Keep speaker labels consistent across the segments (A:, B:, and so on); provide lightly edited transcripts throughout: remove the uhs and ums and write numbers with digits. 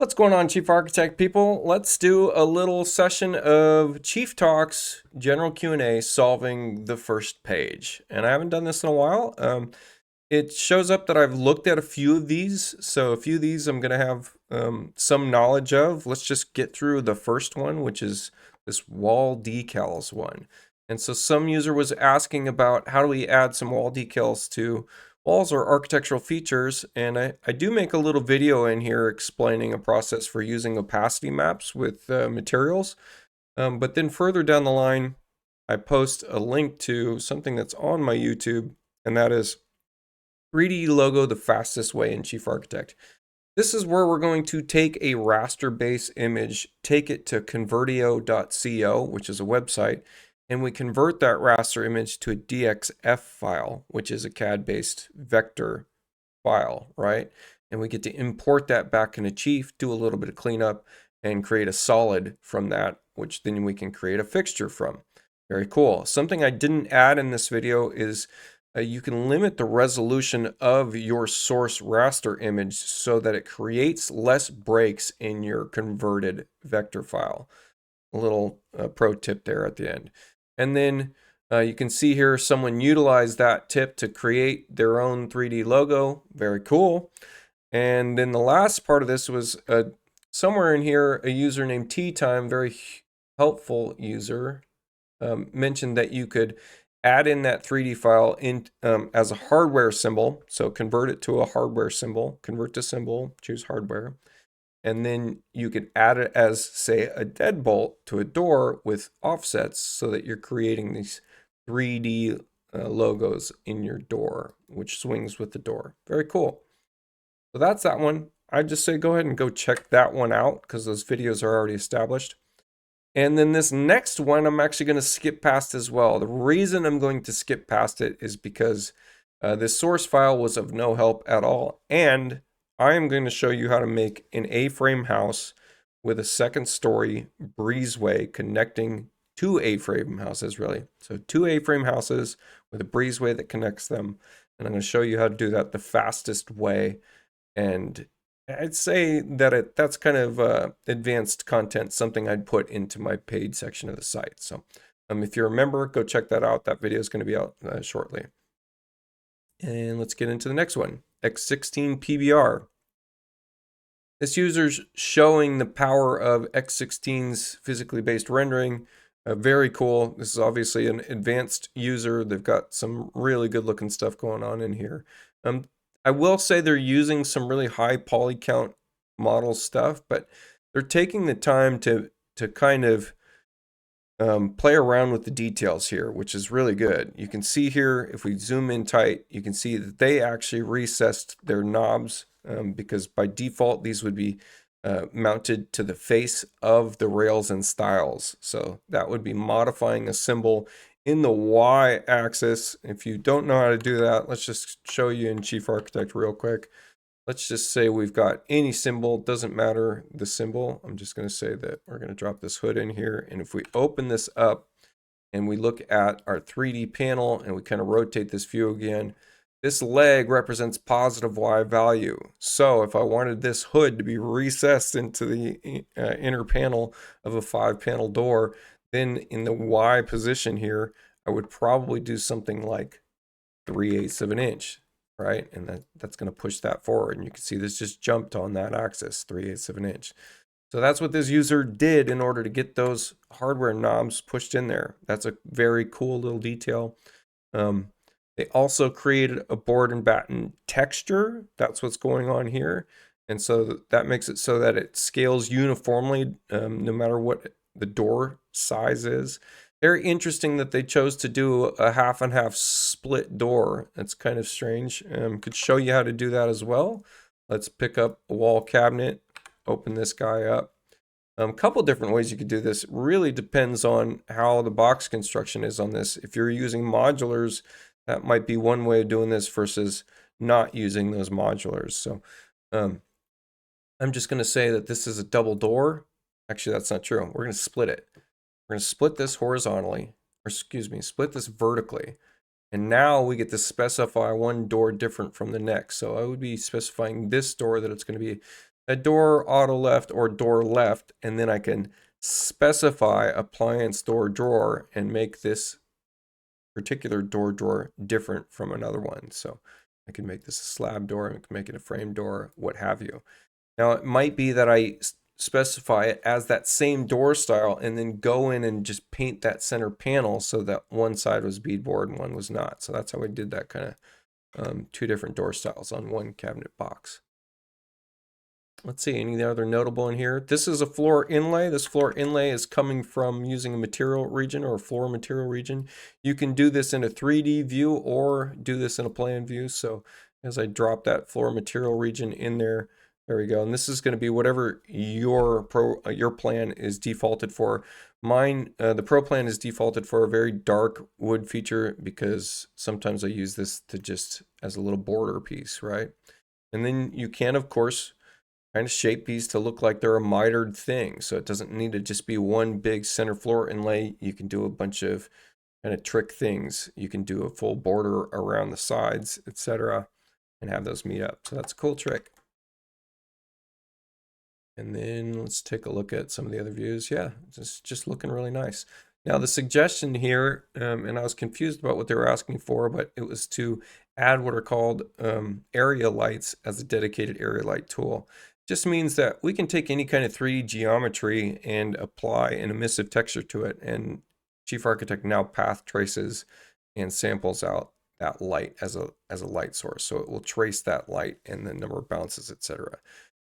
A: What's going on, Chief Architect people? Let's do a little session of Chief Talks, general Q&A, solving the first page. And I haven't done this in a while. It shows up that I've looked at a few of these. So a few of these I'm going to have some knowledge of. Let's just get through the first one, which is this wall decals one. And so some user was asking about how do we add some wall decals to walls or architectural features, and I do make a little video in here explaining a process for using opacity maps with materials. But then further down the line, I post a link to something that's on my YouTube, and that is 3D logo the fastest way in Chief Architect. This is where we're going to take a raster base image, take it to convertio.co, which is a website, and we convert that raster image to a DXF file, which is a CAD-based vector file, right? And we get to import that back into Chief, do a little bit of cleanup, and create a solid from that, which then we can create a fixture from. Very cool. Something I didn't add in this video is you can limit the resolution of your source raster image so that it creates less breaks in your converted vector file. A little pro tip there at the end. And then you can see here someone utilized that tip to create their own 3D logo. Very cool. And then the last part of this was somewhere in here, a user named Tea Time, very helpful user, mentioned that you could add in that 3D file in as a hardware symbol. So convert it to a hardware symbol, convert to symbol, choose hardware. And then you could add it as, say, a deadbolt to a door with offsets so that you're creating these 3D logos in your door, which swings with the door. Very cool. So that's that one. I'd just say go ahead and go check that one out because those videos are already established. And then this next one, I'm actually going to skip past as well. The reason I'm going to skip past it is because this source file was of no help at all. And I am going to show you how to make an A-frame house with a second story breezeway connecting two A-frame houses, really. So two A-frame houses with a breezeway that connects them. And I'm going to show you how to do that the fastest way. And I'd say that that's kind of advanced content, something I'd put into my paid section of the site. So if you're a member, go check that out. That video is going to be out shortly. And let's get into the next one, X16 PBR. This user's showing the power of X16's physically based rendering. Very cool. This is obviously an advanced user. They've got some really good looking stuff going on in here. I will say they're using some really high poly count model stuff, but they're taking the time to kind of play around with the details here, which is really good. You can see here, if we zoom in tight, you can see that they actually recessed their knobs because by default, these would be mounted to the face of the rails and stiles. So that would be modifying a symbol in the y-axis. If you don't know how to do that, let's just show you in Chief Architect real quick. Let's just say we've got any symbol, doesn't matter the symbol. I'm just going to say that we're going to drop this hood in here. And if we open this up and we look at our 3D panel and we kind of rotate this view again, this leg represents positive Y value. So if I wanted this hood to be recessed into the inner panel of a 5-panel door, then in the Y position here, I would probably do something like 3/8 of an inch, right? And that's going to push that forward. And you can see this just jumped on that axis, 3/8 of an inch. So that's what this user did in order to get those hardware knobs pushed in there. That's a very cool little detail. They also created a board and batten texture. That's what's going on here. And so that makes it so that it scales uniformly no matter what the door size is. Very interesting that they chose to do a half and half split door. That's kind of strange. Could show you how to do that as well. Let's pick up a wall cabinet, open this guy up. A couple different ways you could do this. It really depends on how the box construction is on this. If you're using modulars, that might be one way of doing this versus not using those modulars. So I'm just going to say that this is a double door. Actually, that's not true. We're going to split it. We're going to split this horizontally, or excuse me, split this vertically. And now we get to specify one door different from the next. So I would be specifying this door that it's going to be a door auto left or door left, and then I can specify appliance door drawer and make this particular door drawer different from another one. So I can make this a slab door, I can make it a frame door, what have you. Now it might be that I specify it as that same door style and then go in and just paint that center panel so that one side was beadboard and one was not. So that's how we did that kind of two different door styles on one cabinet box. Let's see, any other notable in here? This is a floor inlay. This floor inlay is coming from using a material region or a floor material region. You can do this in a 3D view or do this in a plan view. So as I drop that floor material region in there, there we go. And this is going to be whatever your plan is defaulted for. Mine, the pro plan is defaulted for a very dark wood feature because sometimes I use this to just as a little border piece, right? And then you can, of course, kind of shape these to look like they're a mitered thing. So it doesn't need to just be one big center floor inlay. You can do a bunch of kind of trick things. You can do a full border around the sides, etc., and have those meet up. So that's a cool trick. And then let's take a look at some of the other views. Yeah, just looking really nice. Now the suggestion here, and I was confused about what they were asking for, but it was to add what are called area lights as a dedicated area light tool. Just means that we can take any kind of 3D geometry and apply an emissive texture to it, and Chief Architect now path traces and samples out that light as a light source. So it will trace that light and the number of bounces, etc.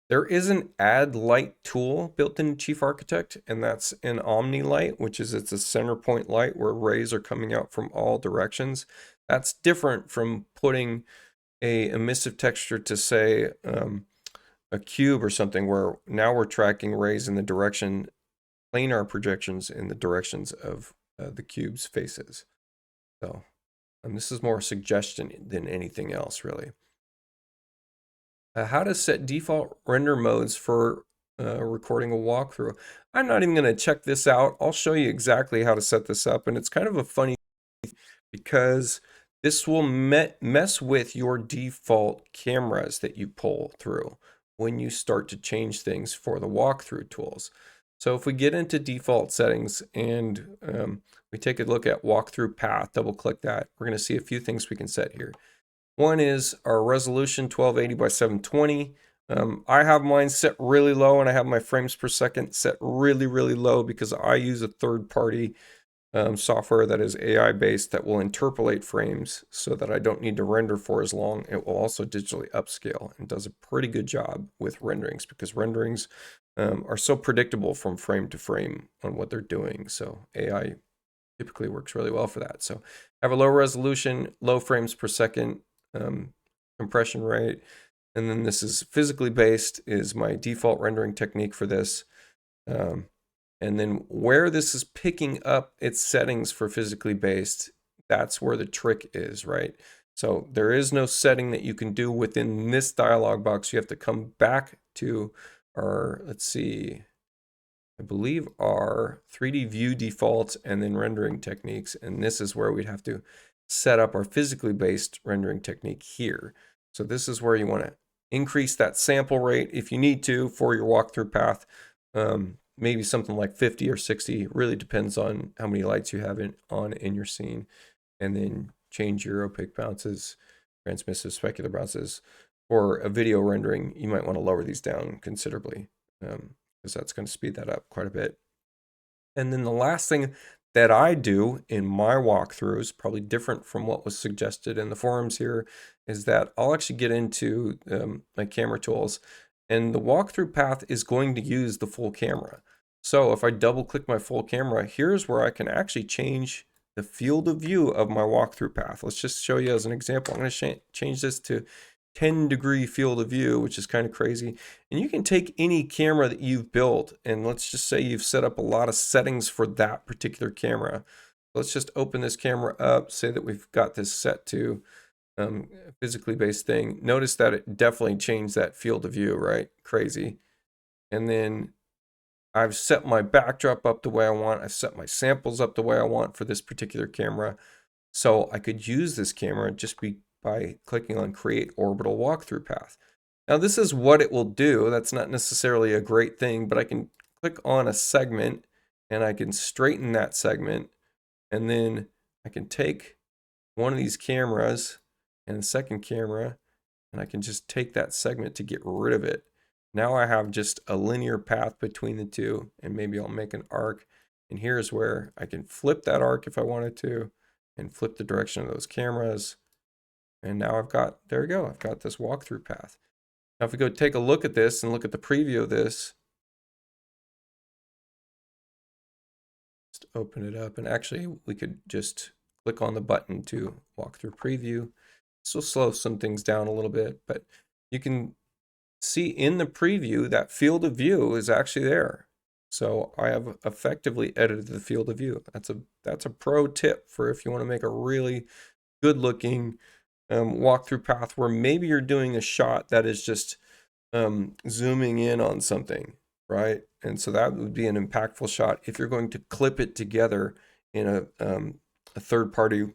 A: There is an add light tool built in Chief Architect, and that's an Omni light, which is it's a center point light where rays are coming out from all directions. That's different from putting a emissive texture to, say, a cube or something, where now we're tracking rays in the direction, planar projections in the directions of the cube's faces. So this is more a suggestion than anything else, really. How to set default render modes for recording a walkthrough. I'm not even going to check this out. I'll show you exactly how to set this up, and it's kind of a funny because this will mess with your default cameras that you pull through when you start to change things for the walkthrough tools. So if we get into default settings and we take a look at walkthrough path, double click that, we're going to see a few things we can set here. One is our resolution 1280 by 720. I have mine set really low, and I have my frames per second set really, really low because I use a third-party software that is AI based that will interpolate frames so that I don't need to render for as long. It will also digitally upscale and does a pretty good job with renderings because renderings are so predictable from frame to frame on what they're doing. So AI typically works really well for that. So I have a low resolution, low frames per second compression rate. And then this is physically based is my default rendering technique for this. And then where this is picking up its settings for physically based, that's where the trick is, right? So there is no setting that you can do within this dialog box. You have to come back to our, let's see, I believe our 3D view defaults and then rendering techniques. And this is where we'd have to set up our physically based rendering technique here. So this is where you want to increase that sample rate if you need to for your walkthrough path. Maybe something like 50 or 60, really depends on how many lights you have on in your scene. And then change your opaque bounces, transmissive specular bounces. For a video rendering, you might want to lower these down considerably because that's going to speed that up quite a bit. And then the last thing that I do in my walkthroughs, probably different from what was suggested in the forums here, is that I'll actually get into my camera tools, and the walkthrough path is going to use the full camera. So if I double click my full camera, here's where I can actually change the field of view of my walkthrough path. Let's just show you as an example. I'm going to change this to 10-degree field of view, which is kind of crazy. And you can take any camera that you've built, and let's just say you've set up a lot of settings for that particular camera. Let's just open this camera up, say that we've got this set to physically based thing. Notice that it definitely changed that field of view, right? Crazy. And then I've set my backdrop up the way I want. I've set my samples up the way I want for this particular camera. So I could use this camera just by clicking on create orbital walkthrough path. Now this is what it will do. That's not necessarily a great thing, but I can click on a segment and I can straighten that segment, and then I can take one of these cameras and the second camera, and I can just take that segment to get rid of it. Now I have just a linear path between the two, and maybe I'll make an arc. And here's where I can flip that arc if I wanted to, and flip the direction of those cameras. And now I've got, there we go, I've got this walkthrough path. Now if we go take a look at this and look at the preview of this, just open it up, and actually we could just click on the button to walk through preview. This will slow some things down a little bit, but you can see in the preview that field of view is actually there. So I have effectively edited the field of view. That's a pro tip for if you want to make a really good looking walkthrough path where maybe you're doing a shot that is just zooming in on something, right? And so that would be an impactful shot if you're going to clip it together in a third-party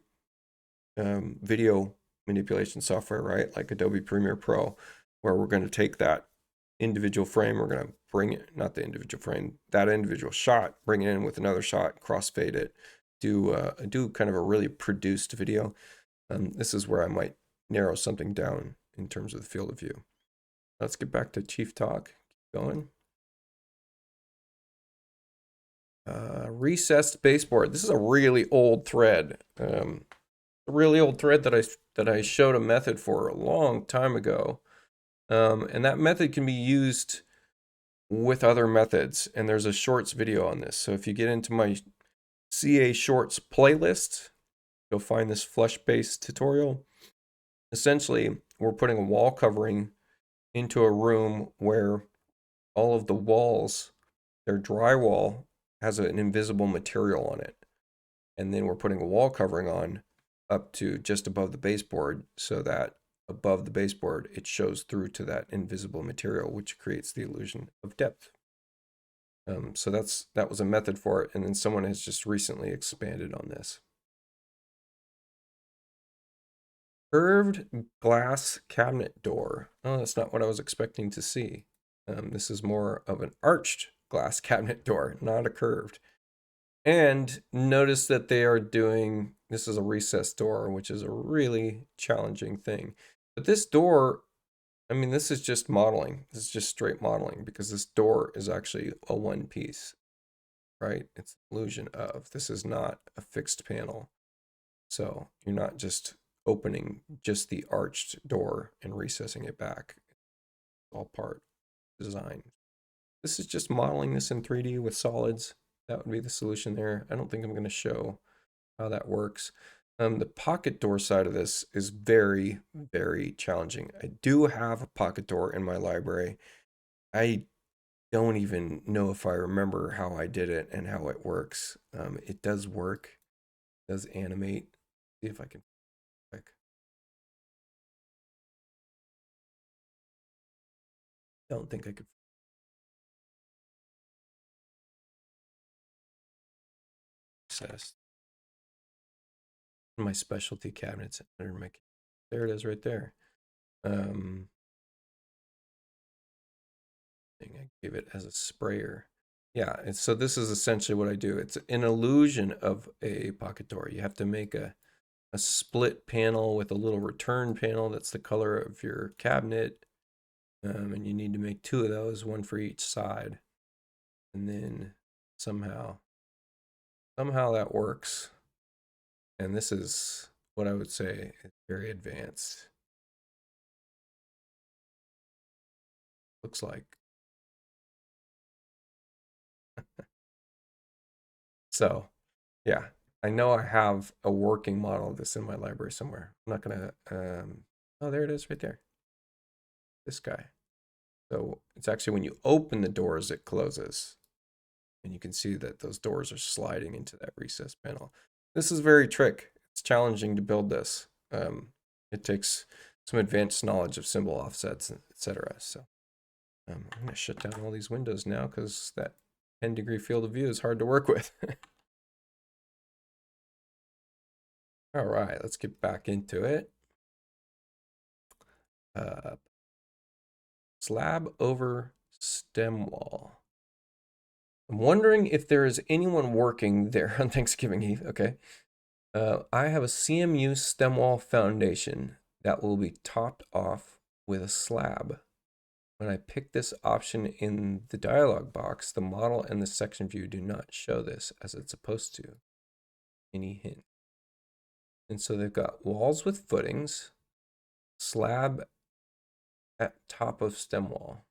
A: video manipulation software, right? Like Adobe Premiere Pro, where we're going to take that individual frame, we're going to bring it, not the individual frame, that individual shot, bring it in with another shot, crossfade it, do kind of a really produced video. This is where I might narrow something down in terms of the field of view. Let's get back to Chief Talk. Keep going. Recessed baseboard. This is a really old thread. A really old thread that I showed a method for a long time ago. And that method can be used with other methods. And there's a shorts video on this. So if you get into my CA shorts playlist, you'll find this flush-based tutorial. Essentially, we're putting a wall covering into a room where all of the walls, their drywall, has an invisible material on it. And then we're putting a wall covering on up to just above the baseboard so that above the baseboard, it shows through to that invisible material, which creates the illusion of depth. So that was a method for it. And then someone has just recently expanded on this. Curved glass cabinet door. Oh, that's not what I was expecting to see. This is more of an arched glass cabinet door, not a curved. And notice that they are doing, this is a recessed door, which is a really challenging thing. But this door, I mean, this is just modeling. This is just straight modeling because this door is actually a one piece, right? It's an illusion of, this is not a fixed panel. So you're not just opening just the arched door and recessing it back. It's all part design. This is just modeling this in 3D with solids. That would be the solution there. I don't think I'm going to show how that works. The pocket door side of this is very, very challenging. I do have a pocket door in my library. I don't even know if I remember how I did it and how it works. It does work. It does animate. See if I can click. Don't think I could access my specialty cabinets under my. There it is, right there. I gave it as a sprayer. Yeah, and so this is essentially what I do. It's an illusion of a pocket door. You have to make a split panel with a little return panel that's the color of your cabinet. And you need to make two of those, one for each side. And then somehow that works. And this is what I would say is very advanced. Looks like. So, yeah, I know I have a working model of this in my library somewhere. I'm not gonna, oh, there it is right there. This guy. So it's actually when you open the doors, it closes. And you can see that those doors are sliding into that recess panel. This is very trick. It's challenging to build this. It takes some advanced knowledge of symbol offsets, etc. So I'm gonna shut down all these windows now because that 10-degree field of view is hard to work with. All right, let's get back into it. slab over stem wall. I'm wondering if there is anyone working there on Thanksgiving Eve. Okay. I have a CMU stem wall foundation that will be topped off with a slab. When I pick this option in the dialog box, the model and the section view do not show this as it's supposed to. Any hint? And so they've got walls with footings, slab at top of stem wall.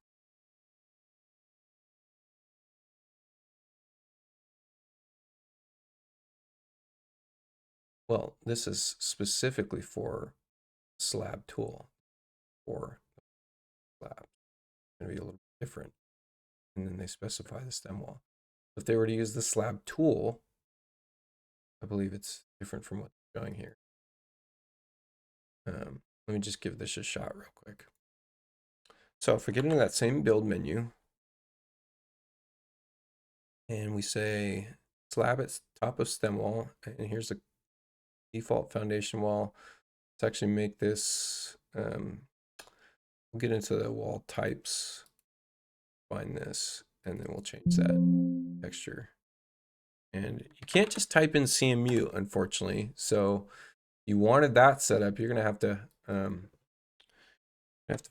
A: Well, this is specifically for slab tool or slab. It's going to be a little different. And then they specify the stem wall. If they were to use the slab tool, I believe it's different from what's showing here. Let me just give this a shot real quick. So if we get into that same build menu and we say slab at top of stem wall, and here's the default foundation wall. Let's actually make this, we'll get into the wall types, find this, and then we'll change that texture. And you can't just type in CMU, unfortunately. So you wanted that set up, you're gonna have to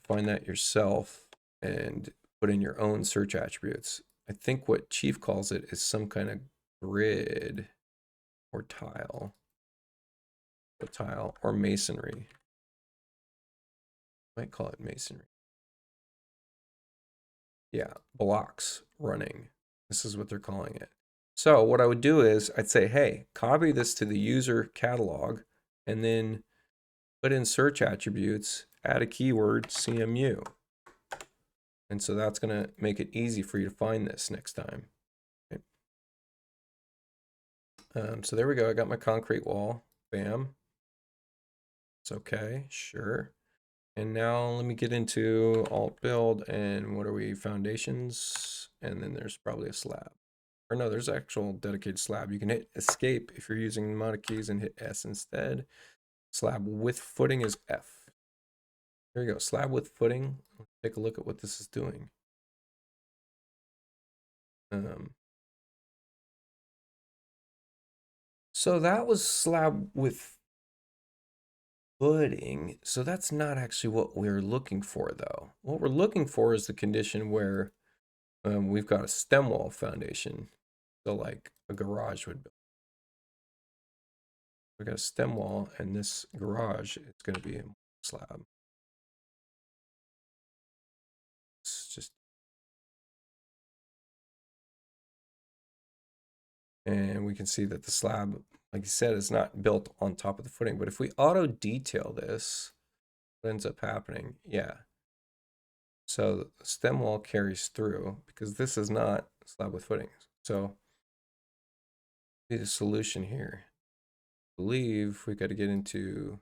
A: find that yourself and put in your own search attributes. I think what Chief calls it is some kind of grid or tile or masonry. Might call it masonry. Yeah, blocks running. This is what they're calling it. So what I would do is I'd say, hey, copy this to the user catalog and then put in search attributes, add a keyword, CMU. And so that's going to make it easy for you to find this next time. Okay. So there we go. I got my concrete wall. Bam. It's okay. Sure. And now let me get into alt build and what are we? Foundations. And then there's probably a slab. Or no, there's actual dedicated slab. You can hit escape if you're using mono keys and hit S instead. Slab with footing is F. Here we go. Slab with footing. Let's take a look at what this is doing. So that was slab with footing. So that's not actually what we're looking for, though. What we're looking for is the condition where we've got a stem wall foundation. So like a garage would be. We got a stem wall, and this garage is going to be a slab. It's just, and we can see that the slab, like you said, is not built on top of the footing. But if we auto detail this, what ends up happening? Yeah. So the stem wall carries through because this is not slab with footings. So the solution here. I believe we got to get into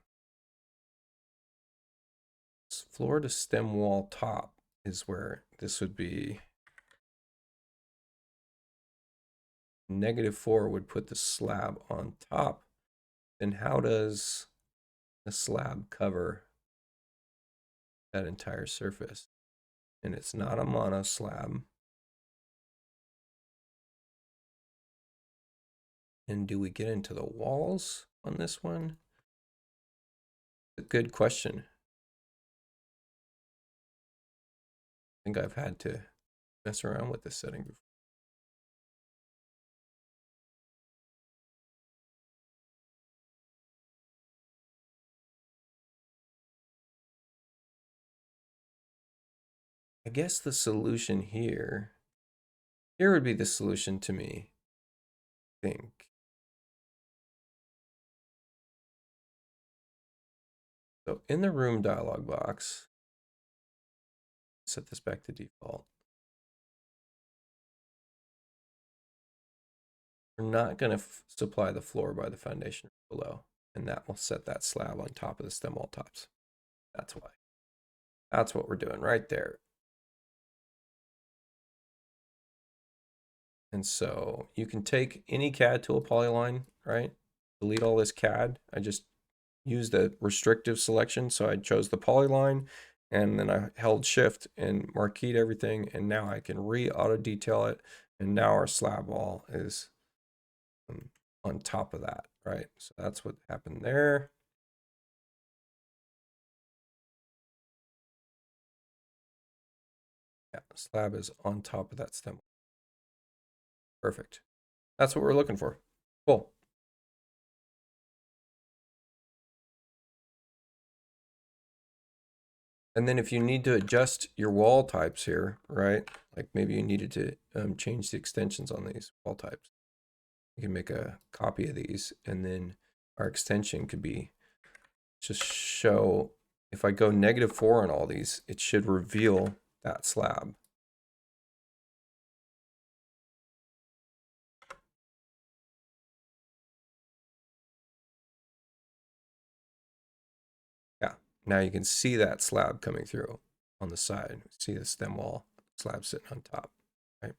A: floor to stem wall top is where this would be. -4 would put the slab on top. Then how does the slab cover that entire surface? And it's not a mono slab. And do we get into the walls on this one? A good question. I think I've had to mess around with this setting before. I guess the solution here would be the solution to me, I think. So in the room dialog box, set this back to default. We're not going to supply the floor by the foundation below, and that will set that slab on top of the stem wall tops. That's why. That's what we're doing right there. And so you can take any CAD tool polyline, right? Delete all this CAD. I just used a restrictive selection, so I chose the polyline, and then I held shift and marqueed everything, and now I can auto detail it, and now our slab wall is on top of that, right? So that's what happened there. Yeah, slab is on top of that stem. Perfect. That's what we're looking for. Cool. And then if you need to adjust your wall types here, right? Like maybe you needed to change the extensions on these wall types. You can make a copy of these, and then our extension could be just show, if I go -4 on all these, it should reveal that slab. Yeah, now you can see that slab coming through on the side. See the stem wall slab sitting on top, right?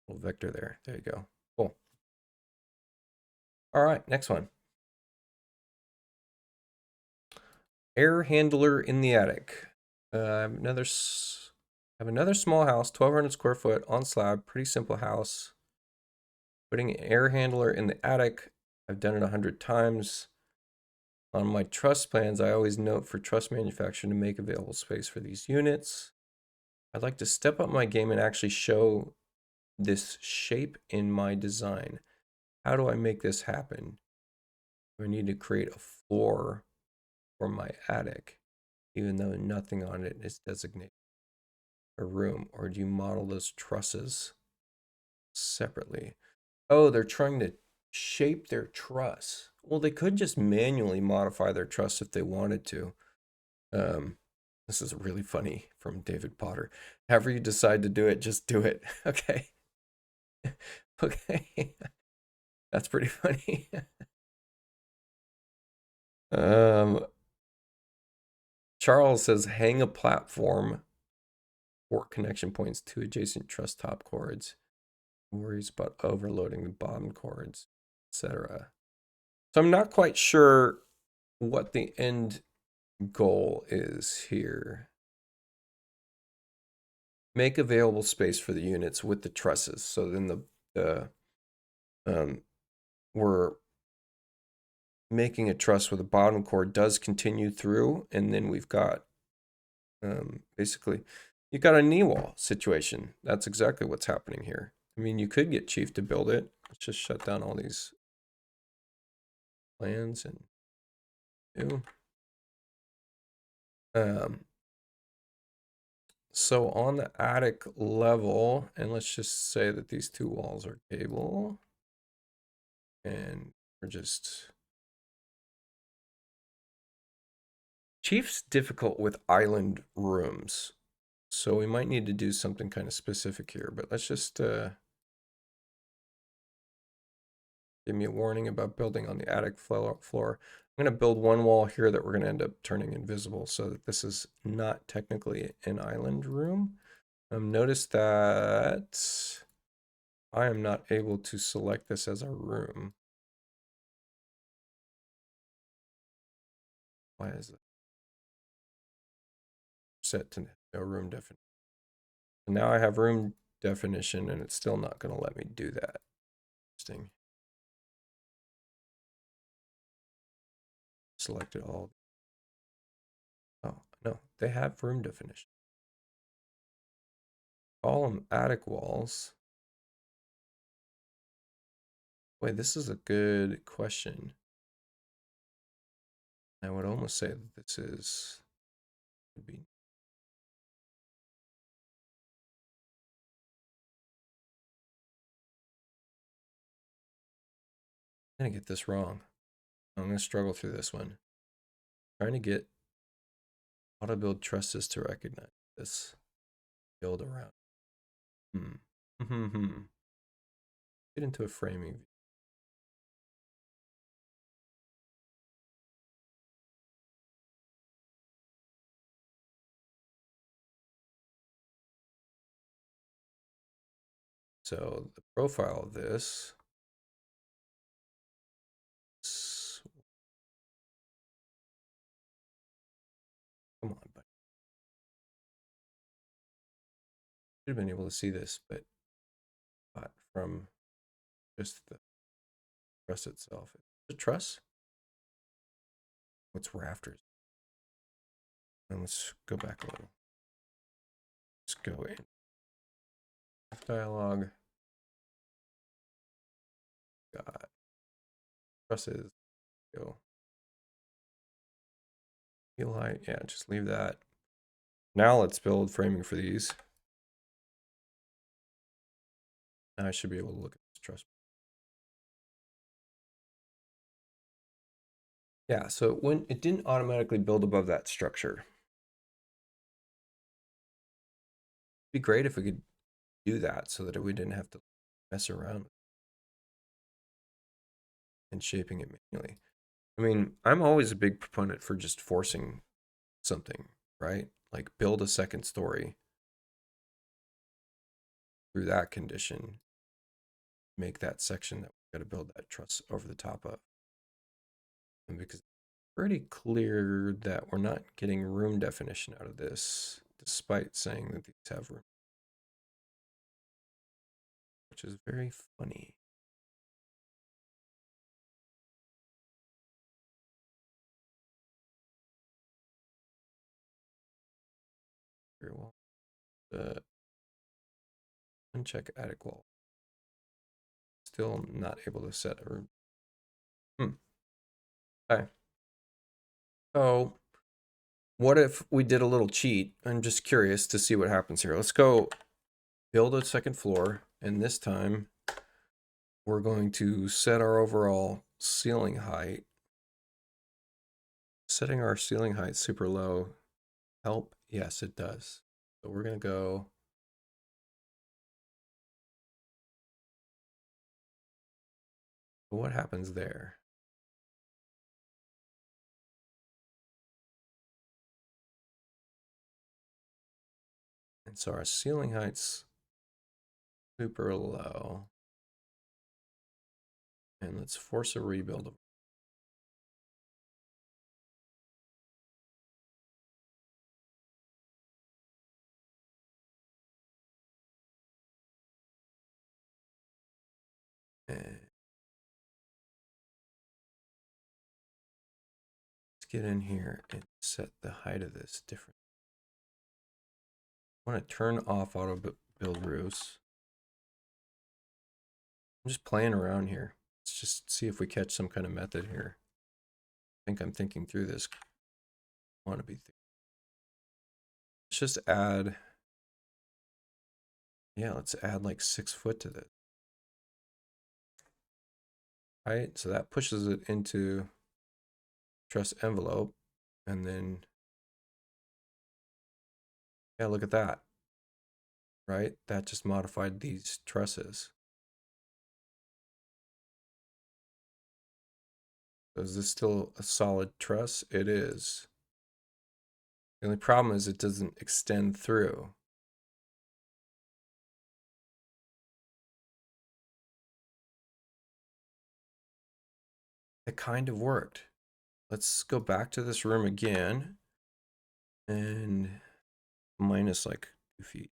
A: Little vector there. There you go. Cool. All right, next one. Air handler in the attic. I have another small house, 1,200 square foot on slab. Pretty simple house. Putting an air handler in the attic. I've done it 100 times. On my truss plans, I always note for truss manufacturer to make available space for these units. I'd like to step up my game and actually show this shape in my design. How do I make this happen? Do I need to create a floor for my attic, even though nothing on it is designated a room? Or do you model those trusses separately? Oh, they're trying to shape their truss. Well, they could just manually modify their truss if they wanted to. This is really funny from David Potter. However you decide to do it, just do it. Okay. Okay. That's pretty funny. um, Charles says hang a platform, 4 connection points, 2 adjacent truss top cords. Worries about overloading the bottom cords, etc. So I'm not quite sure what the end goal is here. Make available space for the units with the trusses. So then we're making a truss where the bottom cord does continue through, and then we've got basically you've got a knee wall situation. That's exactly what's happening here. I mean, you could get Chief to build it. Let's just shut down all these plans and do. So on the attic level, and let's just say that these 2 walls are gable, and we're just Chief's difficult with island rooms, so we might need to do something kind of specific here, but let's just give me a warning about building on the attic floor. I'm going to build one wall here that we're going to end up turning invisible so that this is not technically an island room. Notice that I am not able to select this as a room. Why is it set to no room definition? So now I have room definition and it's still not going to let me do that. Interesting. Select it all. Oh, no, they have room definition. Call them attic walls. Wait, this is a good question. I would almost say that this is would be I'm gonna get this wrong. I'm gonna struggle through this one. Trying to get auto build trusses to recognize this. Build around. Get into a framing view. So the profile of this. Come on, buddy. have been able to see this, but not from just the truss itself. The truss? What's rafters? And let's go back a little. Let's go in. Dialogue. Got trusses. Go. Heel height. Yeah, just leave that. Now let's build framing for these. Now I should be able to look at this truss. Yeah, so when it didn't automatically build above that structure. It'd be great if we could do that so that we didn't have to mess around and shaping it manually. I mean, I'm always a big proponent for just forcing something, right? Like build a second story through that condition, make that section that we got to build that truss over the top of. And because it's pretty clear that we're not getting room definition out of this, despite saying that these have room, which is very funny. Very well. Uncheck attic wall. Still not able to set a room. Okay. So what if we did a little cheat? I'm just curious to see what happens here. Let's go build a second floor, and this time we're going to set our overall ceiling height. Setting our ceiling height super low help? Yes, it does. So we're going to go what happens there? And so our ceiling height's super low. And let's force a rebuild. And let's get in here and set the height of this different. I want to turn off auto build roofs. I'm just playing around here. Let's just see if we catch some kind of method here. I think I'm thinking through this. Want to be. Let's just add. Yeah, let's add like 6 foot to this. Right, so that pushes it into truss envelope, and then yeah, look at that. Right, that just modified these trusses. So is this still a solid truss? It is. The only problem is it doesn't extend through. It kind of worked. Let's go back to this room again and minus like 2 feet.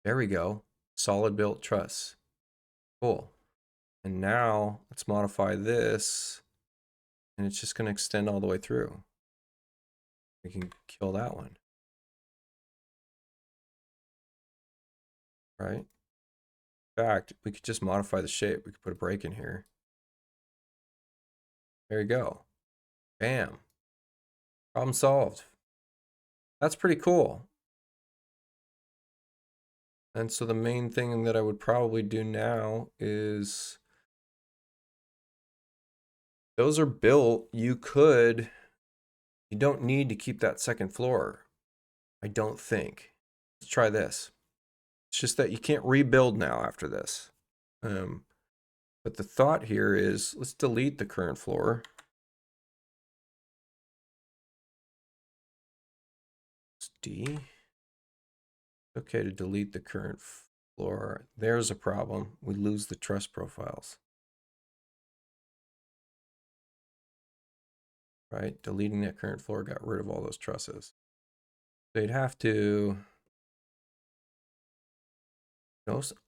A: There we go. Solid built truss. Cool. And now let's modify this, and it's just going to extend all the way through. We can kill that one. Right? In fact, we could just modify the shape. We could put a break in here. There you go. Bam. Problem solved. That's pretty cool. And so the main thing that I would probably do now is those are built. You don't need to keep that second floor. I don't think. Let's try this. It's just that you can't rebuild now after this. But the thought here is let's delete the current floor. It's D. Okay to delete the current floor. There's a problem. We lose the truss profiles. Right? Deleting that current floor got rid of all those trusses. They'd have to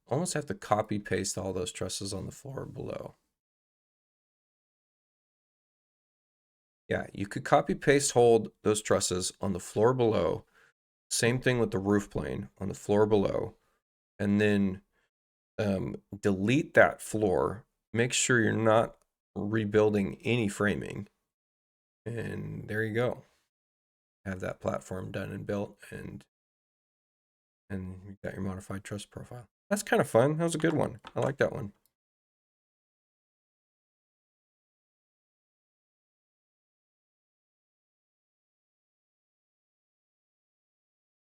A: almost have to copy paste all those trusses on the floor below. Yeah, you could copy paste hold those trusses on the floor below. Same thing with the roof plane on the floor below. And then delete that floor. Make sure you're not rebuilding any framing. And there you go. Have that platform done and built, and you got your modified truss profile. That's kind of fun. That was a good one. I like that one.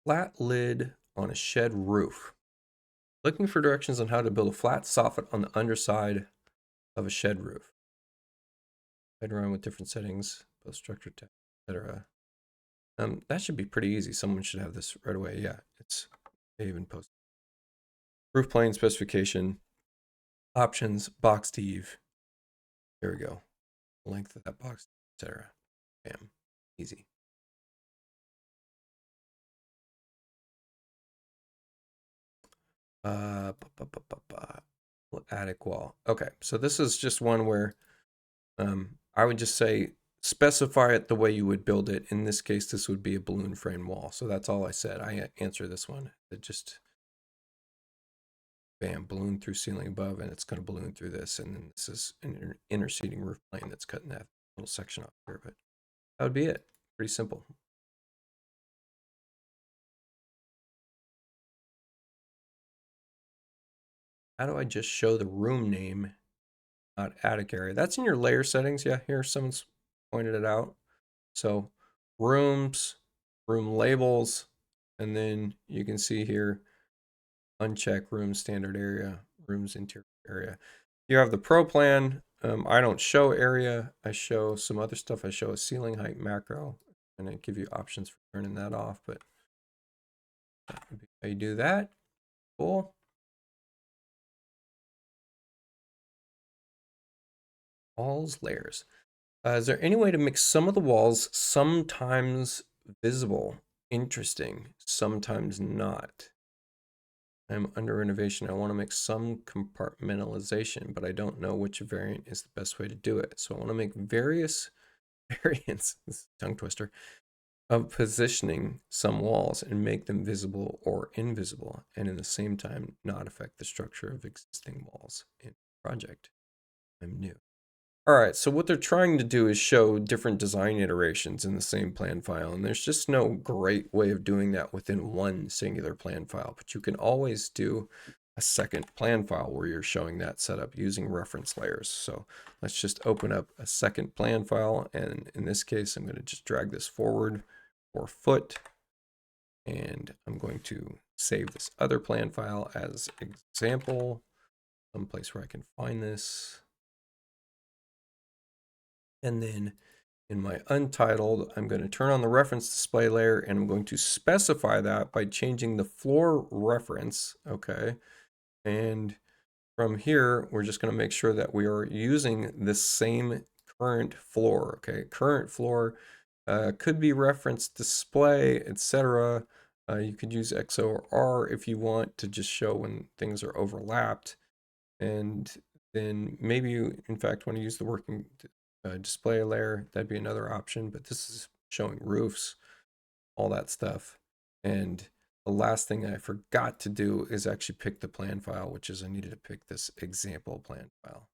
A: Flat lid on a shed roof. Looking for directions on how to build a flat soffit on the underside of a shed roof. Played around with different settings, both structure type, etc. That should be pretty easy. Someone should have this right away. Yeah, they even posted. Roof plane specification, options, box heave. There we go. Length of that box, etc. Bam, easy. Attic wall. Okay, so this is just one where I would just say specify it the way you would build it. In this case, this would be a balloon frame wall. So that's all I said. I answer this one. It just bam, balloon through ceiling above, and it's going to balloon through this, and then this is an interseating roof plane that's cutting that little section off here. But that would be it. Pretty simple. How do I just show the room name, not attic area? That's in your layer settings. Yeah, here someone's pointed it out. So rooms, room labels, and then you can see here, uncheck room standard area, rooms interior area. You have the pro plan. I don't show area. I show some other stuff. I show a ceiling height macro, and I give you options for turning that off, but that would be how you do that. Cool. Walls, layers. Is there any way to make some of the walls sometimes visible? Interesting. Sometimes not. I'm under renovation. I want to make some compartmentalization, but I don't know which variant is the best way to do it. So I want to make various variants, this is a tongue twister, of positioning some walls and make them visible or invisible, and in the same time not affect the structure of existing walls in the project. I'm new. All right, so what they're trying to do is show different design iterations in the same plan file, and there's just no great way of doing that within one singular plan file, but you can always do a second plan file where you're showing that setup using reference layers. So let's just open up a second plan file, and in this case, I'm going to just drag this forward 4 foot, and I'm going to save this other plan file as example, someplace where I can find this. And then in my untitled, I'm going to turn on the reference display layer, and I'm going to specify that by changing the floor reference. Okay. And from here, we're just going to make sure that we are using the same current floor. Okay. Current floor could be reference display, etc. You could use XO or R if you want to just show when things are overlapped. And then maybe you, in fact, want to use the working display layer. That'd be another option, but this is showing roofs, all that stuff. And the last thing I forgot to do is actually pick the plan file, which is I needed to pick this example plan file.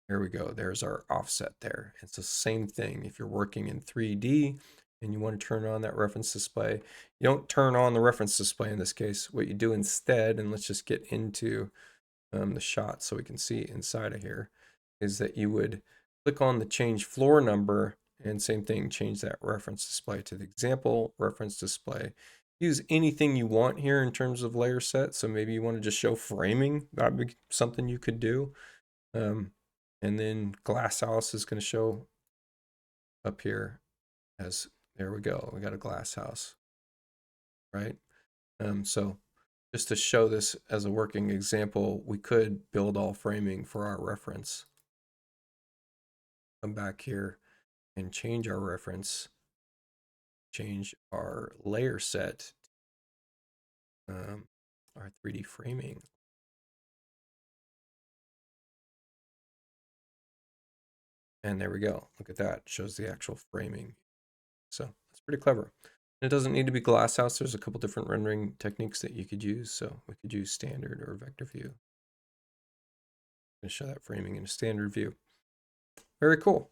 A: Here we go. There's our offset there. It's the same thing. If you're working in 3D and you want to turn on that reference display, you don't turn on the reference display in this case. What you do instead, and let's just get into the shot so we can see inside of here, is that you would click on the change floor number, and same thing, change that reference display to the example reference display. Use anything you want here in terms of layer set. So maybe you want to just show framing. That'd be something you could do. And then glass house is going to show up here as, there we go. We got a glass house, right? So just to show this as a working example, we could build all framing for our reference. Come back here and change our reference, change our layer set, our 3D framing. And there we go. Look at that. It shows the actual framing. So it's pretty clever. It doesn't need to be glasshouse. There's a couple different rendering techniques that you could use. So we could use standard or vector view. I'm going to show that framing in a standard view. Very cool.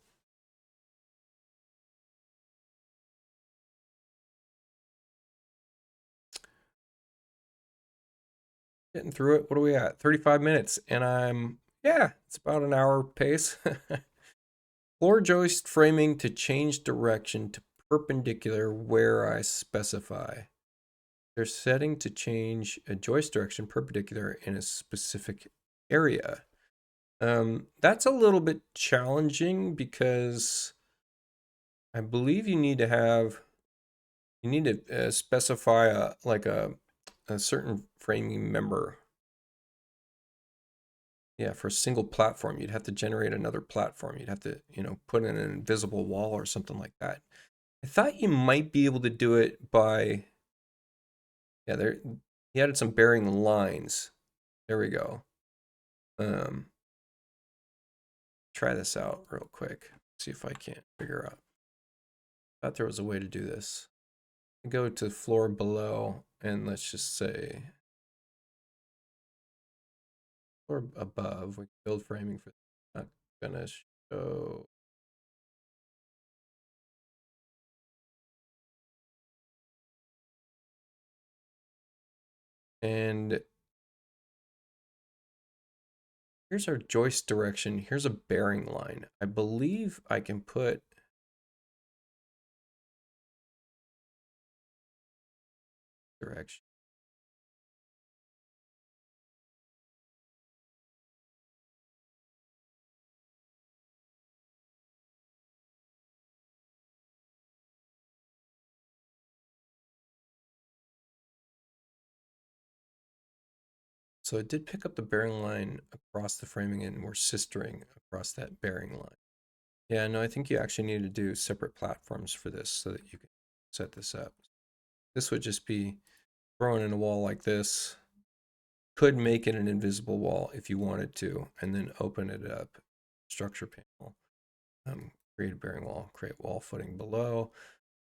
A: Getting through it. What are we at? 35 minutes. And yeah, it's about an hour pace. Floor joist framing to change direction to perpendicular where I specify. They're setting to change a joist direction perpendicular in a specific area. That's a little bit challenging because I believe you need to specify a certain framing member. Yeah, for a single platform, you'd have to generate another platform. You'd have to, put in an invisible wall or something like that. I thought you might be able to do it by, yeah, he added some bearing lines. There we go. Try this out real quick. See if I can't figure out. I thought there was a way to do this. Go to floor below and let's just say floor above. We can build framing for not gonna show. And here's our joist direction. Here's a bearing line. I believe I can put direction. So it did pick up the bearing line across the framing and we're sistering across that bearing line. Yeah, no, I think you actually need to do separate platforms for this so that you can set this up. This would just be throwing in a wall like this. Could make it an invisible wall if you wanted to, and then open it up. Structure panel. Create a bearing wall, create wall footing below.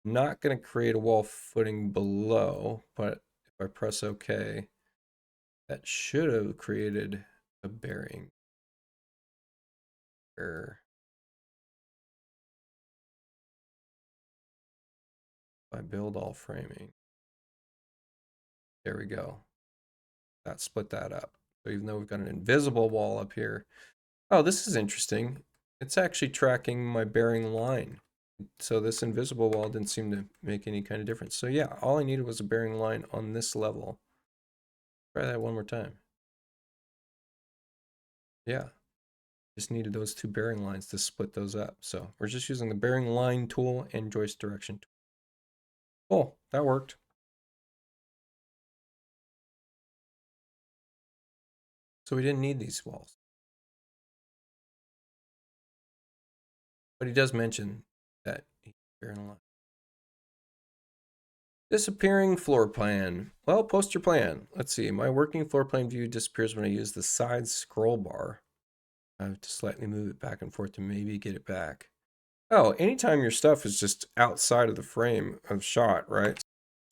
A: I'm not going to create a wall footing below, but if I press OK, that should have created a bearing. If I build all framing, there we go. That split that up. So even though we've got an invisible wall up here, oh, this is interesting. It's actually tracking my bearing line. So this invisible wall didn't seem to make any kind of difference. So yeah, all I needed was a bearing line on this level. Try that one more time. Yeah, just needed those two bearing lines to split those up. So we're just using the bearing line tool and joist direction tool. Cool, that worked. So we didn't need these walls. But he does mention that bearing line. Disappearing floor plan. Well, post your plan. Let's see. My working floor plan view disappears when I use the side scroll bar. I have to slightly move it back and forth to maybe get it back. Oh, anytime your stuff is just outside of the frame of shot, right?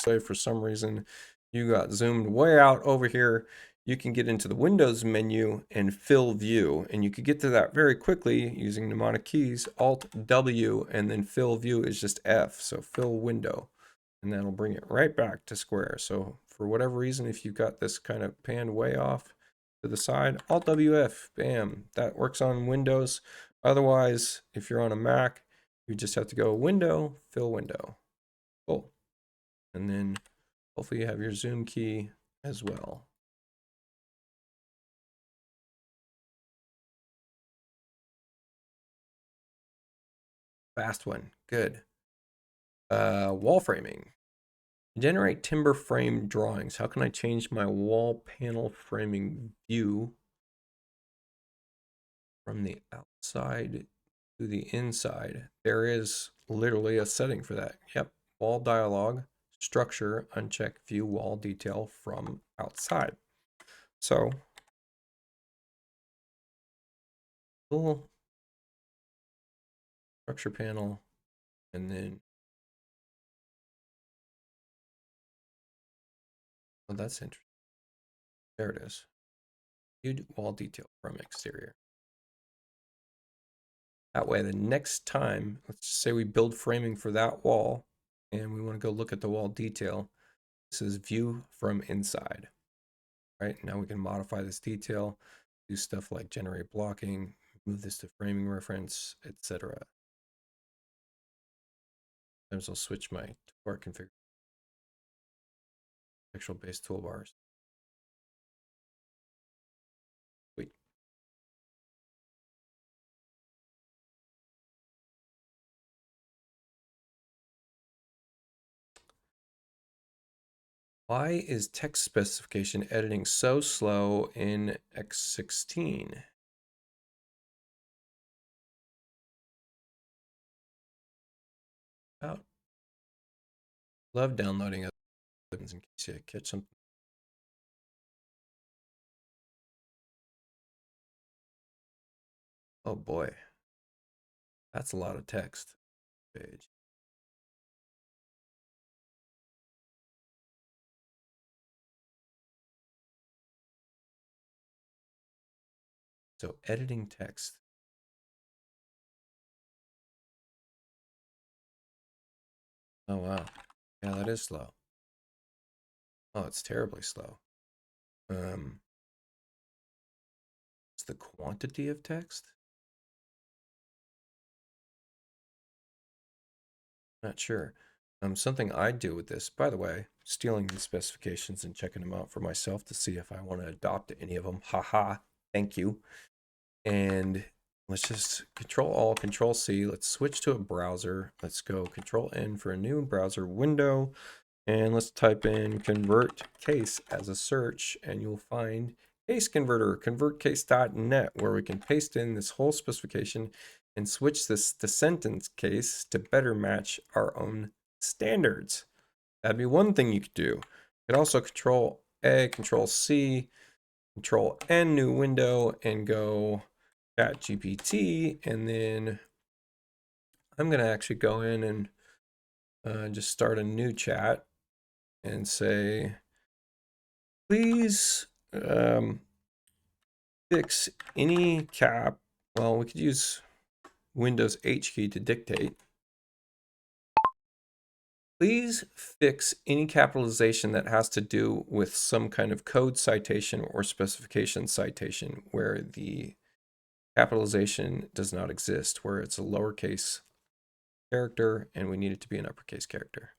A: So for some reason you got zoomed way out over here, you can get into the Windows menu and fill view. And you could get to that very quickly using mnemonic keys, Alt W, and then fill view is just F. So fill window. And that'll bring it right back to square. So for whatever reason, if you've got this kind of panned way off to the side, Alt WF, bam, that works on Windows. Otherwise, if you're on a Mac, you just have to go window, fill window. Cool. And then hopefully you have your zoom key as well. Fast one, good. Wall framing. Generate timber frame drawings. How can I change my wall panel framing view from the outside to the inside? There is literally a setting for that. Yep. Wall dialog, structure, uncheck view wall detail from outside. So, cool. Structure panel, and then, oh, that's interesting. There it is. Viewed wall detail from exterior. That way, the next time, let's say we build framing for that wall, and we want to go look at the wall detail. This is view from inside, right? Now we can modify this detail, do stuff like generate blocking, move this to framing reference, etc. Sometimes I'll switch my toolbar configuration, textual based toolbars. Wait. Why is text specification editing so slow in X16? Oh, love downloading others in case you catch something. Oh boy, that's a lot of text. Page. So editing text. Oh wow, yeah, that is slow. Oh, it's terribly slow. It's the quantity of text. Not sure. Something I do with this, by the way, stealing these specifications and checking them out for myself to see if I want to adopt any of them. Haha, thank you. And let's just Control Alt, Control C. Let's switch to a browser. Let's go Control N for a new browser window. And let's type in convert case as a search, and you'll find case converter, convertcase.net, where we can paste in this whole specification and switch this to sentence case to better match our own standards. That'd be one thing you could do. You could also Control A, Control C, Control N, new window, and go Chat GPT, and then I'm gonna actually go in and just start a new chat and say, please fix any cap. Well, we could use Windows H key to dictate. Please fix any capitalization that has to do with some kind of code citation or specification citation where the capitalization does not exist, where it's a lowercase character and we need it to be an uppercase character.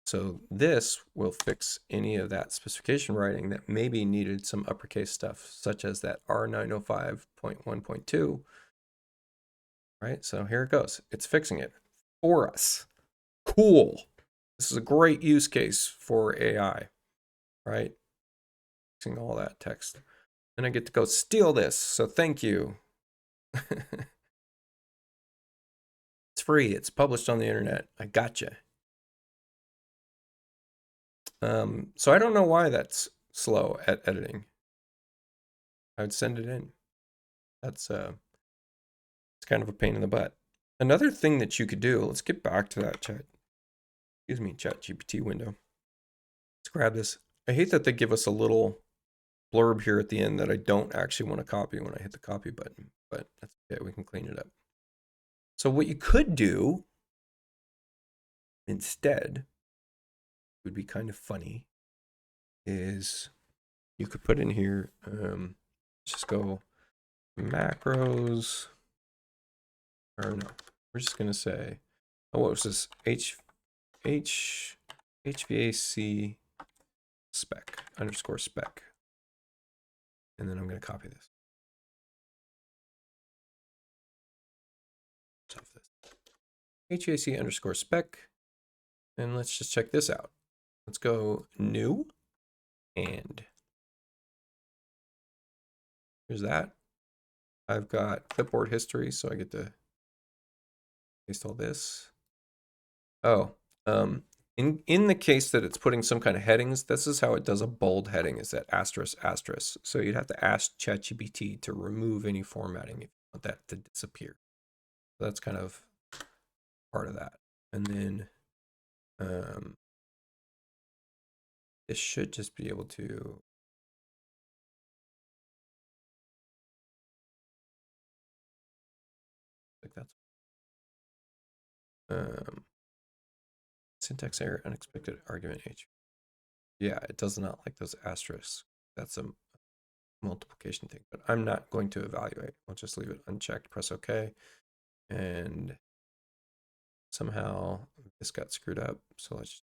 A: So this will fix any of that specification writing that maybe needed some uppercase stuff, such as that R905.1.2. Right, so here it goes. It's fixing it for us. Cool. This is a great use case for AI, right? Fixing all that text. And I get to go steal this, so thank you. It's free. It's published on the internet. I gotcha. So I don't know why that's slow at editing. I would send it in. That's it's kind of a pain in the butt. Another thing that you could do, let's get back to that chat GPT window. Let's grab this. I hate that they give us a little blurb here at the end that I don't actually want to copy when I hit the copy button, but that's okay, we can clean it up. So what you could do instead would be kind of funny is you could put in here, just go macros, or no, we're just going to say, oh, what was this? HVAC spec underscore spec. And then I'm going to copy this. HVAC_spec. And let's just check this out. Let's go new. And here's that. I've got clipboard history, so I get to paste all this. Oh, in the case that it's putting some kind of headings, this is how it does a bold heading, is that asterisk asterisk. So you'd have to ask ChatGPT to remove any formatting if you want that to disappear. So that's kind of part of that. And then it should just be able to like that's syntax error, unexpected argument H. Yeah, it does not like those asterisks. That's a multiplication thing, but I'm not going to evaluate. I'll just leave it unchecked, press OK. And somehow this got screwed up. So let's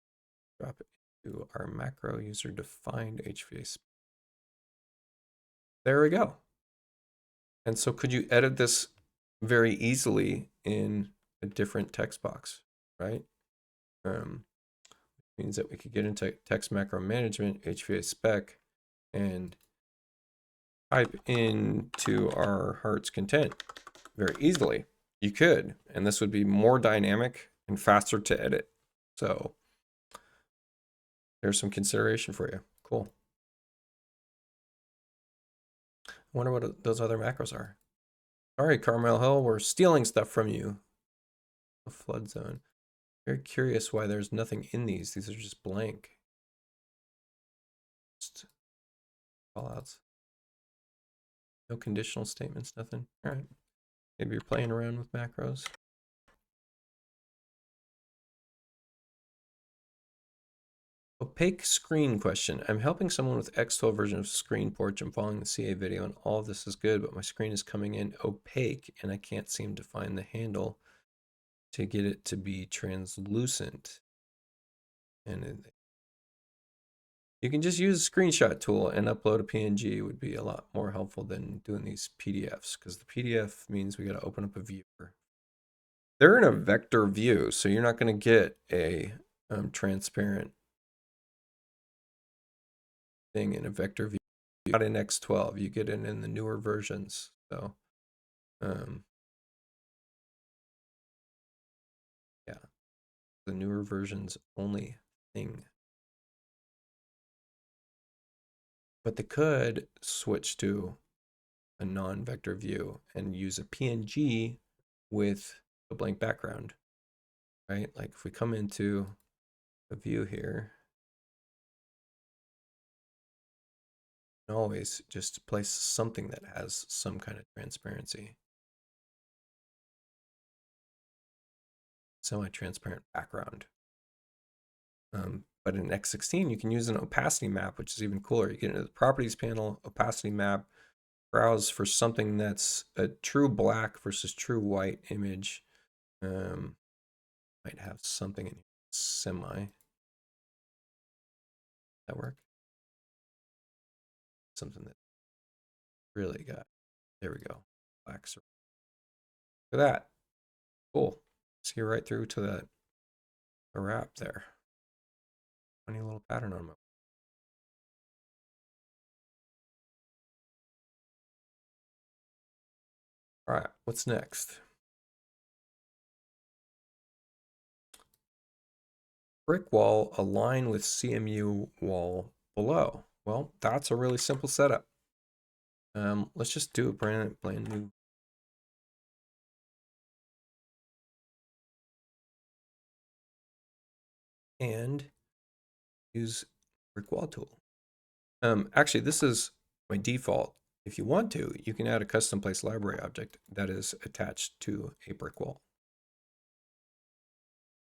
A: drop it into our macro user defined HVAC. There we go. And so could you edit this very easily in a different text box, right? Means that we could get into text macro management, HVAC spec, and type into our heart's content very easily. You could, and this would be more dynamic and faster to edit. So there's some consideration for you. Cool. I wonder what those other macros are. Sorry, Carmel Hill, we're stealing stuff from you. A flood zone. Very curious why there's nothing in these. These are just blank. Just callouts. No conditional statements, nothing. All right. Maybe you're playing around with macros. Opaque screen question. I'm helping someone with X12 version of Screen Porch. I'm following the CA video and all of this is good, but my screen is coming in opaque and I can't seem to find the handle to get it to be translucent. And you can just use a screenshot tool and upload a PNG. It would be a lot more helpful than doing these PDFs, because the PDF means we got to open up a viewer. They're in a vector view, so you're not going to get a transparent thing in a vector view. Not in X12, you get it in the newer versions. So, yeah, the newer versions only thing. But they could switch to a non-vector view and use a PNG with a blank background, right? Like if we come into a view here, always just place something that has some kind of transparency. Semi-transparent background. But in X16, you can use an opacity map, which is even cooler. You get into the properties panel, opacity map, browse for something that's a true black versus true white image. Might have something in semi. That work? Something that really got. There we go. Blacks. Look at that. Cool. See right through to that wrap there. Funny little pattern on my. All right, what's next? Brick wall align with CMU wall below. Well, that's a really simple setup. Let's just do a brand new. And use brick wall tool. Actually, this is my default. If you want to, you can add a custom place library object that is attached to a brick wall.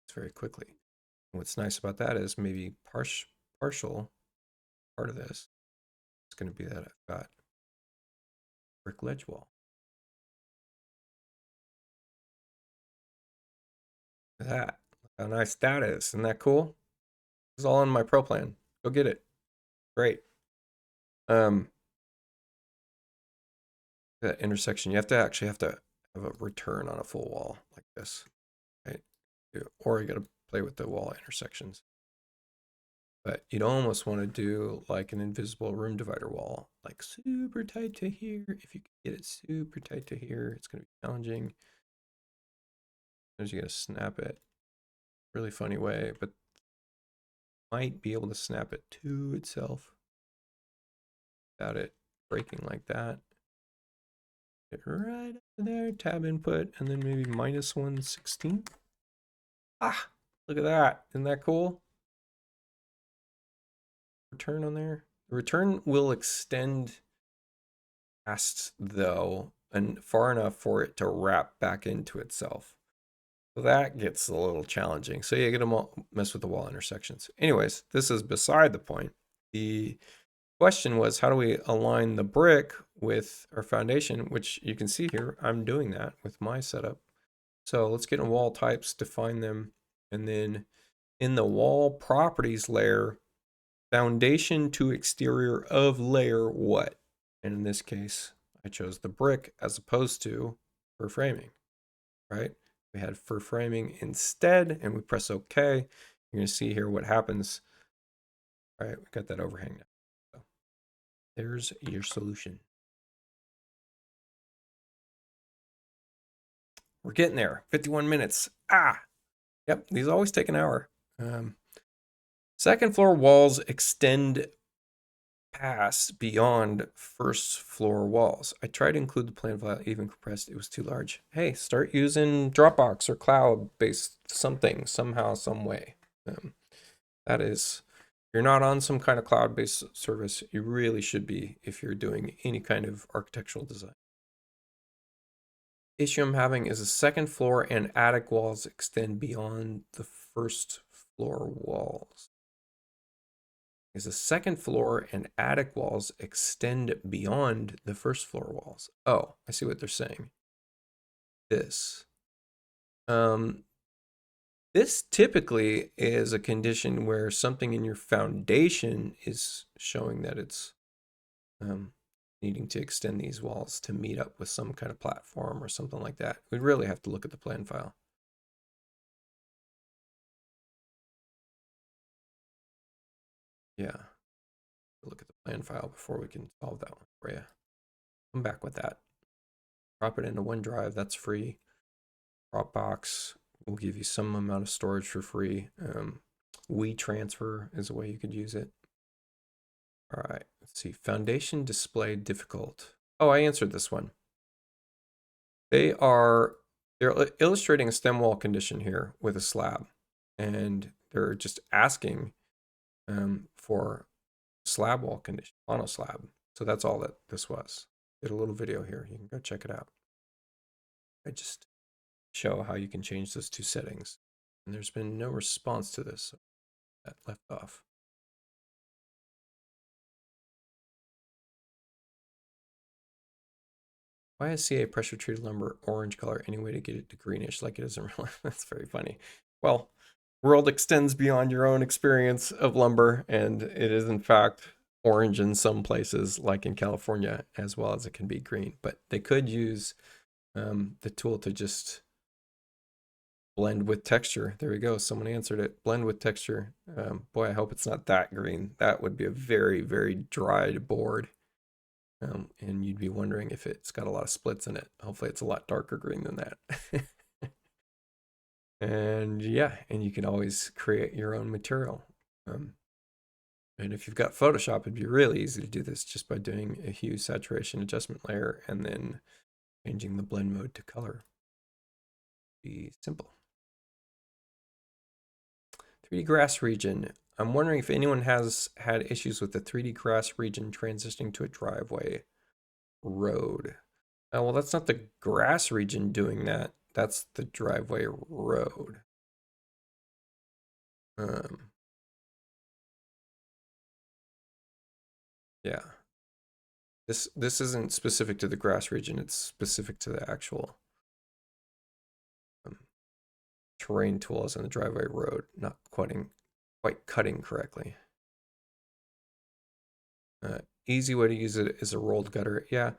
A: It's very quickly. And what's nice about that is maybe partial part of this. It's going to be that I've got brick ledge wall. Look at that. Look how nice that is. Isn't that cool? It's all in my pro plan. Go get it. Great. That intersection, you have to have a return on a full wall like this, right? or you got to play with the wall intersections. But you'd almost want to do like an invisible room divider wall, like super tight to here. If you can get it super tight to here, it's going to be challenging. Sometimes you got to snap it really funny way, but might be able to snap it to itself without it breaking like that. Get right up there, tab input, and then maybe -1/16. Ah, look at that. Isn't that cool? Return on there. The return will extend past, though, and far enough for it to wrap back into itself. So that gets a little challenging. So you got to mess with the wall intersections. Anyways, this is beside the point. The question was, how do we align the brick with our foundation, which you can see here, I'm doing that with my setup. So let's get in wall types, define them, and then in the wall properties layer, foundation to exterior of layer what? And in this case, I chose the brick as opposed to for framing, right? We had for framing instead, and we press OK. You're going to see here what happens. All right, we got that overhang now. So there's your solution. We're getting there. 51 minutes. Ah, yep, these always take an hour. Second floor walls extend past beyond first floor walls. I tried to include the plan file, even compressed, it was too large. Hey, start using Dropbox or cloud-based something, somehow, some way. That is, if you're not on some kind of cloud-based service, you really should be if you're doing any kind of architectural design. Issue I'm having is the second floor and attic walls extend beyond the first floor walls. Is the second floor and attic walls extend beyond the first floor walls. Oh, I see what they're saying. This. This typically is a condition where something in your foundation is showing that it's needing to extend these walls to meet up with some kind of platform or something like that. We'd really have to look at the plan file. Yeah. Look at the plan file before we can solve that one for you. Come back with that. Drop it into OneDrive, that's free. Dropbox will give you some amount of storage for free. WeTransfer is a way you could use it. All right, let's see. Foundation display difficult. Oh, I answered this one. They're illustrating a stem wall condition here with a slab, and they're just asking for slab wall condition, mono slab. So that's all that this was. Did a little video here. You can go check it out. I just show how you can change those two settings. And there's been no response to this. So that left off. Why is CA pressure treated lumber orange color anyway to get it to greenish like it is in real life? That's very funny. Well, world extends beyond your own experience of lumber, and it is in fact orange in some places, like in California, as well as it can be green. But they could use the tool to just blend with texture. There we go. Someone answered it. Blend with texture. Boy, I hope it's not that green. That would be a very, very dried board. And you'd be wondering if it's got a lot of splits in it. Hopefully it's a lot darker green than that. And yeah, and you can always create your own material. And if you've got Photoshop, it'd be really easy to do this just by doing a hue saturation adjustment layer and then changing the blend mode to color. Be simple. 3D grass region. I'm wondering if anyone has had issues with the 3D grass region transitioning to a driveway road. Well, that's not the grass region doing that. That's the driveway road. Yeah. This isn't specific to the grass region. It's specific to the actual terrain tools and the driveway road not quite cutting correctly. Easy way to use it is a rolled gutter. Yeah,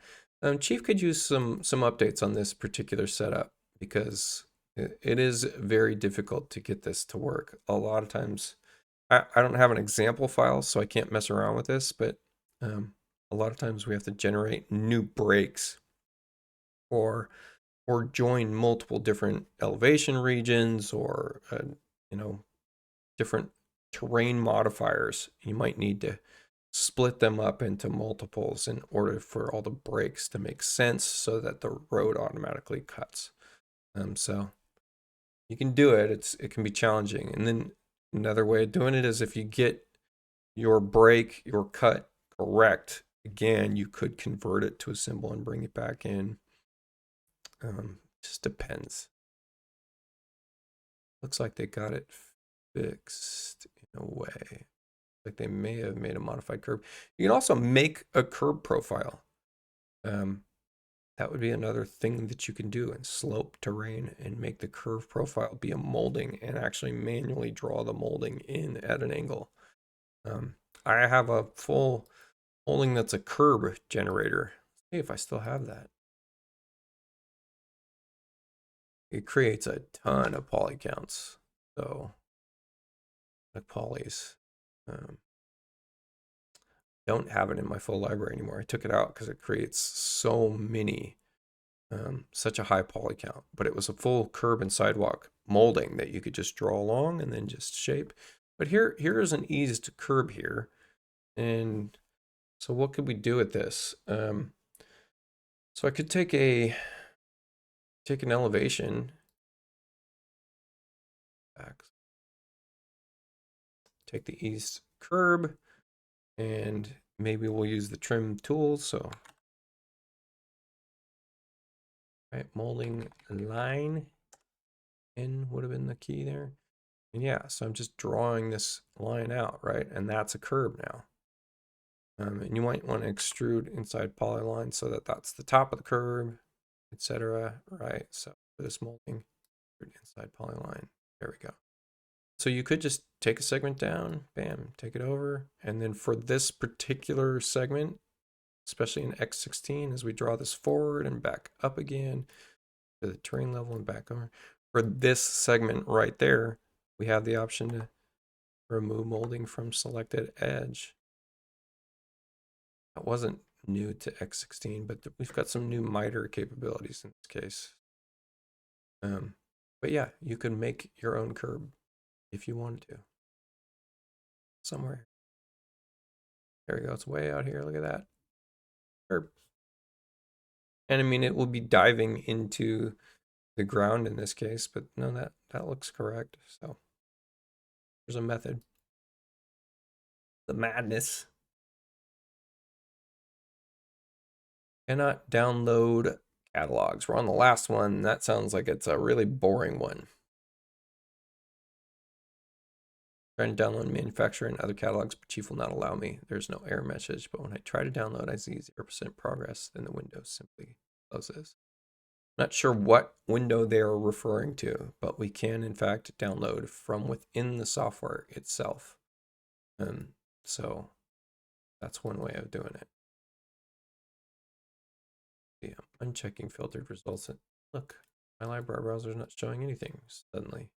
A: Chief could use some updates on this particular setup because It is very difficult to get this to work. A lot of times, I don't have an example file, so I can't mess around with this, but um, a lot of times we have to generate new breaks or join multiple different elevation regions or you know, different terrain modifiers. You might need to split them up into multiples in order for all the breaks to make sense so that the road automatically cuts. So you can do it. It can be challenging. And then another way of doing it is if you get your break, your cut correct, again, you could convert it to a symbol and bring it back in. Just depends. Looks like they got it fixed in a way. Like they may have made a modified curve. You can also make a curb profile. That would be another thing that you can do in slope terrain and make the curve profile be a molding and actually manually draw the molding in at an angle. I have a full molding that's a curb generator. Let's see if I still have that. It creates a ton of poly counts. So, like polys. Don't have it in my full library anymore. I took it out because it creates so many, such a high poly count. But it was a full curb and sidewalk molding that you could just draw along and then just shape. But here is an eased curb here. And so what could we do with this? So I could take an elevation, back, take the east curb, and maybe we'll use the trim tool. So, right, molding line in would have been the key there. And yeah, so I'm just drawing this line out, right? And that's a curb now. And you might want to extrude inside polyline so that that's the top of the curb, etc. Right? So for this molding, inside polyline. There we go. So you could just take a segment down, bam, take it over. And then for this particular segment, especially in X16, as we draw this forward and back up again to the terrain level and back over, for this segment right there, we have the option to remove molding from selected edge. That wasn't new to X16, but we've got some new miter capabilities in this case. But yeah, you can make your own curb if you wanted to. Somewhere. There we go. It's way out here. Look at that. Curb. And I mean, it will be diving into the ground in this case, but no, that looks correct. So there's a method. The madness. Cannot download catalogs. We're on the last one. That sounds like it's a really boring one. Trying to download manufacturer and other catalogs, but Chief will not allow me. There's no error message, but when I try to download, I see 0% progress. Then the window simply closes. Not sure what window they are referring to, but we can in fact download from within the software itself. So that's one way of doing it. Yeah, I'm unchecking filtered results. And look, my library browser is not showing anything suddenly.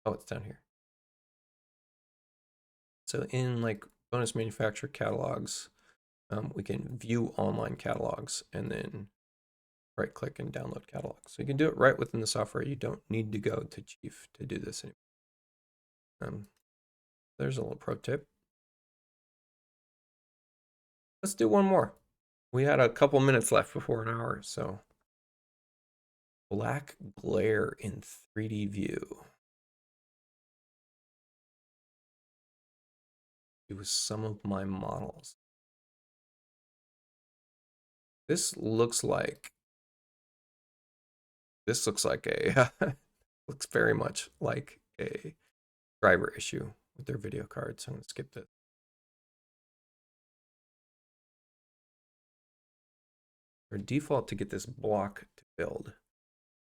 A: Oh, it's down here. So in like bonus manufacturer catalogs, we can view online catalogs and then right click and download catalogs. So you can do it right within the software. You don't need to go to Chief to do this anymore. There's a little pro tip. Let's do one more. We had a couple minutes left before an hour, so black glare in 3D view. It was some of my models. This looks like a looks very much like a driver issue with their video cards. I'm going to skip this. Or default to get this block to build.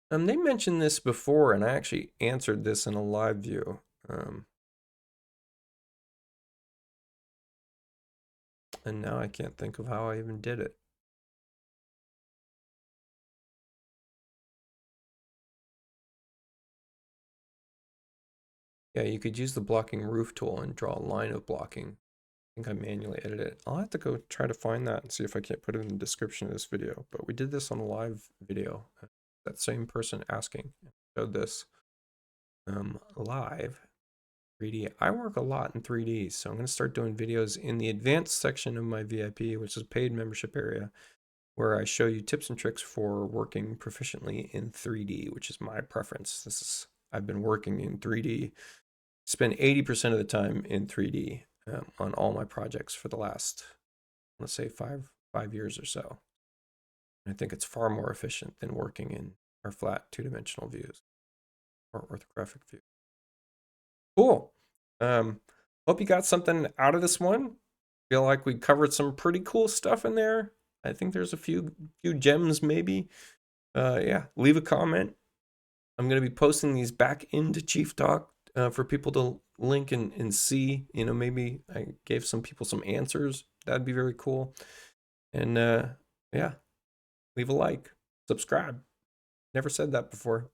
A: They mentioned this before, and I actually answered this in a live view. And now I can't think of how I even did it. Yeah, you could use the blocking roof tool and draw a line of blocking. I think I manually edited it. I'll have to go try to find that and see if I can't put it in the description of this video. But we did this on a live video. That same person asking showed this live 3D. I work a lot in 3D, so I'm going to start doing videos in the advanced section of my VIP, which is a paid membership area, where I show you tips and tricks for working proficiently in 3D, which is my preference. I've been working in 3D, spend 80% of the time in 3D on all my projects for the last, let's say, five years or so. And I think it's far more efficient than working in our flat two-dimensional views or orthographic views. Cool. Hope you got something out of this one. Feel like we covered some pretty cool stuff in there. I think there's a few gems maybe. Yeah, leave a comment. I'm going to be posting these back into Chief Talk for people to link and see. You know, maybe I gave some people some answers. That'd be very cool. And yeah, leave a like, subscribe. Never said that before.